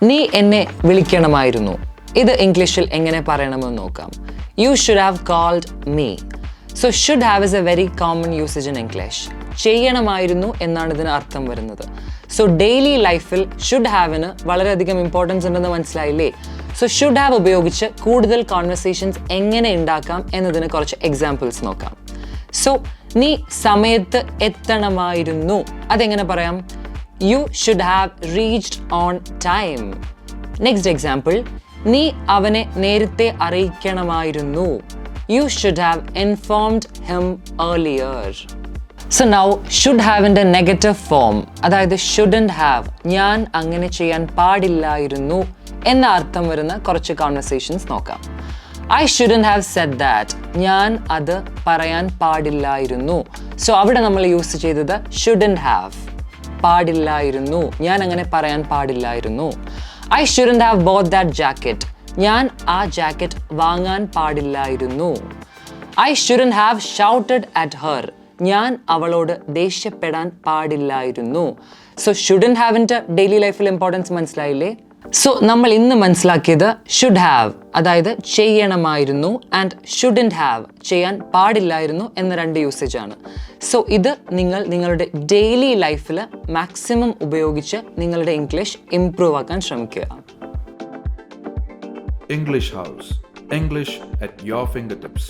നീ എന്നെ വിളിക്കണമായിരുന്നു. ഇത് ഇംഗ്ലീഷിൽ എങ്ങനെ പറയണമെന്ന് നോക്കാം. You should have called me. So should have is a very common usage in English. ചെയ്യണമായിരുന്നു എന്നാണ് ഇതിന് അർത്ഥം വരുന്നത്. സോ ഡെയിലി ലൈഫിൽ ഷുഡ് ഹാവിന് വളരെയധികം ഇമ്പോർട്ടൻസ് ഉണ്ടെന്ന് മനസ്സിലായില്ലേ? സോ ഷുഡ് ഹാവ് ഉപയോഗിച്ച് കൂടുതൽ കോൺവെർസേഷൻസ് എങ്ങനെ ഉണ്ടാക്കാം എന്നതിന് കുറച്ച് എക്സാമ്പിൾസ് നോക്കാം. സോ നീ സമയത്ത് എത്തണമായിരുന്നു, അതെങ്ങനെ പറയാം? You should have reached on time. Next example, നീ അവനെ നേരത്തെ അറിയിക്കണമായിരുന്നു. You should have informed him earlier. So now should have in the negative form, അതായത് shouldn't have, ഞാൻ അങ്ങനെ ചെയ്യാൻ പാടില്ലായിരുന്നു എന്ന അർത്ഥം വരുന്ന കുറച്ച് കോൺവെർസേഷൻസ് നോക്കാം. I shouldn't have said that. ഞാൻ അത് പറയാൻ പാടില്ലായിരുന്നു. സോ അവിടെ നമ്മൾ യൂസ് ചെയ്തത് shouldn't have, പാടില്ലായിരുന്നു, ഞാൻ അങ്ങനെ പറയാൻ പാടില്ലായിരുന്നു. I shouldn't have bought that jacket. ഞാൻ ആ ജാക്കറ്റ് വാങ്ങാൻ പാടില്ലായിരുന്നു. I shouldn't have shouted at her. ഞാൻ അവളോട് ദേഷ്യപ്പെടാൻ പാടില്ലായിരുന്നു. സോ shouldn't have ന്റെ ഡെയിലി ലൈഫിൽ ഇമ്പോർട്ടൻസ് മനസ്സിലായില്ലേ? സോ നമ്മൾ ഇന്ന് മനസ്സിലാക്കിയത് ഷുഡ് ഹാവ്, അതായത് ചെയ്യണമായിരുന്നു, ആൻഡ് ഷുഡൻറ്റ് ഹാവ്, ചെയ്യാൻ പാടില്ലായിരുന്നു എന്ന രണ്ട് യൂസേജ് ആണ്. സോ ഇത് നിങ്ങൾ നിങ്ങളുടെ ഡെയിലി ലൈഫിൽ മാക്സിമം ഉപയോഗിച്ച് നിങ്ങളുടെ ഇംഗ്ലീഷ് ഇംപ്രൂവ് ആക്കാൻ ശ്രമിക്കുക. English House. English at your fingertips.